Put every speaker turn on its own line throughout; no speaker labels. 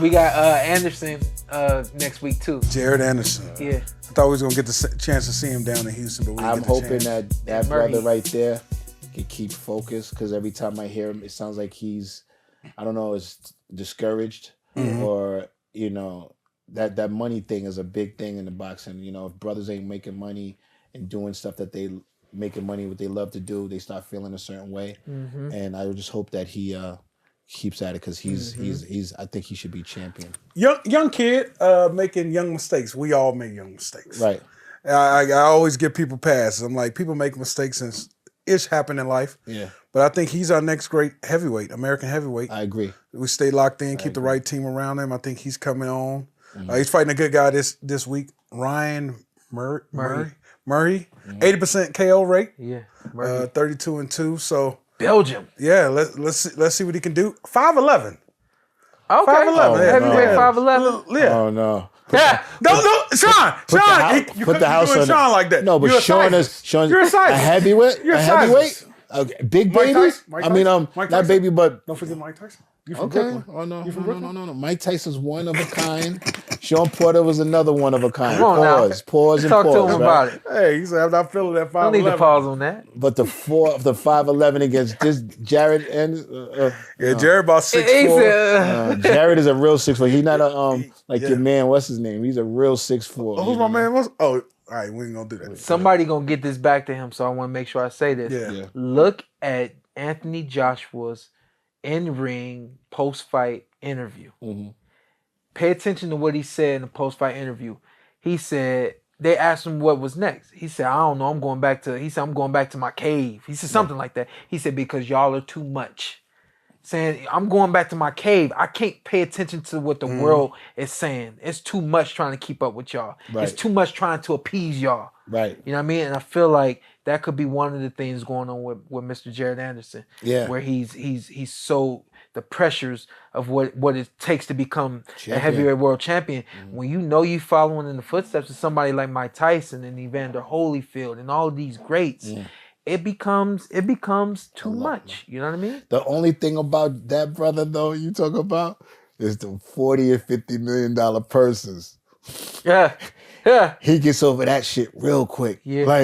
We got Anderson next week too.
Jared Anderson.
Yeah.
I thought we was gonna get the chance to see him down in Houston, but we didn't
I'm
get the
hoping
chance.
that brother right there can keep focused, because every time I hear him, it sounds like he's, I don't know, is discouraged, or that money thing is a big thing in the boxing. If brothers ain't making money and doing stuff that they making money what they love to do, they start feeling a certain way. And I just hope that he keeps at it, because he's I think he should be champion.
Young kid making young mistakes. We all make young mistakes.
Right.
I always give people passes. I'm like, people make mistakes and it's happened in life.
Yeah.
But I think he's our next great heavyweight, American heavyweight.
I agree.
We stay locked in, keep the right team around him. I think he's coming on. He's fighting a good guy this week, Ryan Merhy. 80% KO rate.
Yeah.
32-2. So
Belgium.
yeah, let's see what he can do. 5'11".
Okay.
5'11".
Heavyweight
yeah.
5'11".
Yeah.
Oh no.
Yeah.
Don't Shawn. You
put the house
doing
on
Shawn like that.
No, but
You're
Shawn is
You're a
a heavyweight.
You're
a heavyweight. Okay. Big
Mike
baby.
Tyson? Mike
I mean,
Tyson? Mike
not
Tyson?
baby, but
Don't forget Mike Tyson. You from
okay.
Brooklyn?
Oh no.
You from Brooklyn?
No. Mike Tyson's one of a kind. Shawn Porter was another one of a kind.
Come on now.
Pause, and
Talk
pause.
to him
right?
about it.
Hey, he said I'm not feeling that 5'11".
Don't need to pause on that.
But the 5'11" against this Jared and
Jared about 6'4".
Jared is a real 6'4". He's not a your man. What's his name? He's a real 6'4".
Who's my man? All right, we ain't gonna do that.
Somebody gonna get this back to him, so I want to make sure I say this.
Yeah.
Look at Anthony Joshua's in-ring post-fight interview. Pay attention to what he said in the post-fight interview. He said they asked him what was next. He said, "I don't know. I'm going back to my cave." He said something like that. He said, "Because y'all are too much." Saying, "I'm going back to my cave. I can't pay attention to what the world is saying. It's too much trying to keep up with y'all.
Right.
It's too much trying to appease y'all."
Right.
You know what I mean? And I feel like that could be one of the things going on with Mr. Jared Anderson.
Yeah.
Where he's so the pressures of what it takes to become a heavyweight world champion. When you following in the footsteps of somebody like Mike Tyson and Evander Holyfield and all of these greats, it becomes too much. You know what I mean?
The only thing about that brother though you talk about is the $40 or $50 million purses.
Yeah.
He gets over that shit real quick.
Yeah.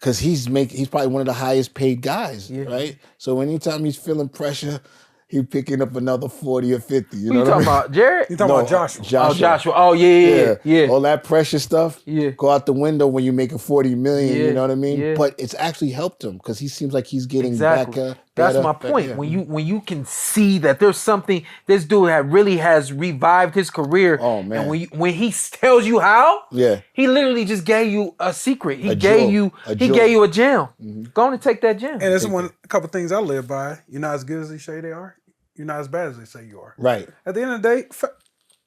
Cause he's probably one of the highest paid guys, right? So anytime he's feeling pressure, he's picking up another 40 or 50. You
Who
know
you
what I
talking
mean?
about? Jared?
You talking about Joshua?
Oh, Joshua. Oh, yeah.
All that pressure stuff, go out the window when you're making 40 million. You know what I mean?
Yeah.
But it's actually helped him because he seems like he's getting
Exactly.
back.
That's my point. When you can see that there's something, this dude really has revived his career.
Oh man!
And when he tells you how, he literally just gave you a secret. He gave you a gem. Go on and take that gem.
And there's a couple things I live by. You're not as good as they say they are. You're not as bad as they say you are.
Right.
At the end of the day,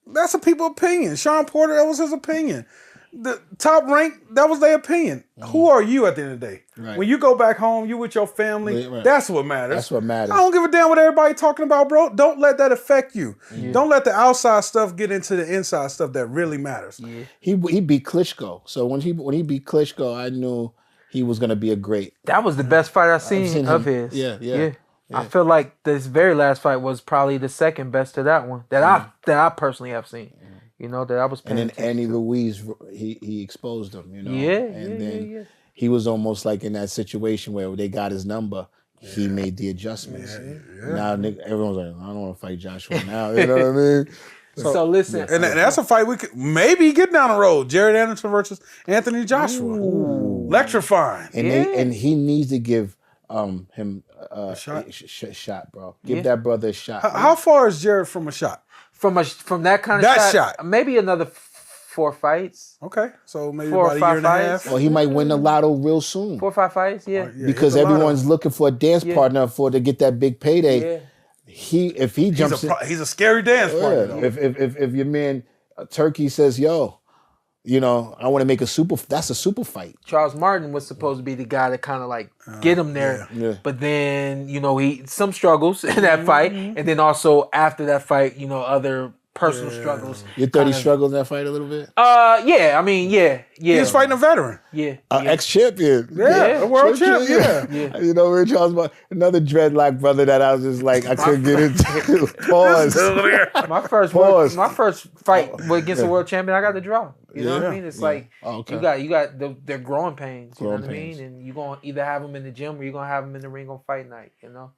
that's a people's opinion. Shawn Porter, that was his opinion. The top rank, that was their opinion. Who are you at the end of the day?
Right.
When you go back home, you with your family, that's what matters.
That's what matters.
I don't give a damn what everybody talking about, bro. Don't let that affect you. Don't let the outside stuff get into the inside stuff that really matters.
He beat Klitschko. So when he beat Klitschko, I knew he was going to be a great.
That was the best fight I've seen of his.
Yeah.
I feel like this very last fight was probably the second best to that one that I personally have seen. You know, that I was paying
And then
attention
Andy
to.
Ruiz, he exposed him, you know.
Yeah.
He was almost like in that situation where they got his number. He made the adjustments. Now everyone's like, I don't want to fight Joshua now. You know what I mean?
So listen.
And that's a fight we could maybe get down the road. Jared Anderson versus Anthony Joshua. Electrifying.
And he needs to give him a shot, bro. Give that brother a shot.
How far is Jared from a shot?
From that kind of
shot.
Maybe another 4 fights.
Okay, so maybe
4 or
about a
5
year and a
fights.
half.
Or he might win the lotto real soon.
4 or 5 fights, yeah.
Because everyone's looking for a dance partner to get that big payday. If he jumps
he's a scary dance partner. Though.
If your man Turkey says, yo, you know, I want to make that's a super fight.
Charles Martin was supposed to be the guy to kind of like get him there. But then, you know, some struggles in that fight. And then also after that fight, you know, other personal struggles.
You thought he struggled in that fight a little bit?
Yeah. I mean, yeah.
He was fighting a veteran.
Yeah.
Ex-champion.
Yeah, a world champion.
Yeah.
You know, we were talking about another dreadlock brother that I was just like, I couldn't get into. Pause.
My first fight against a world champion, I got the draw. You know what I mean? It's like you got their growing pains. You know what I mean? And you gonna either have them in the gym or you are gonna have them in the ring on fight night. You know.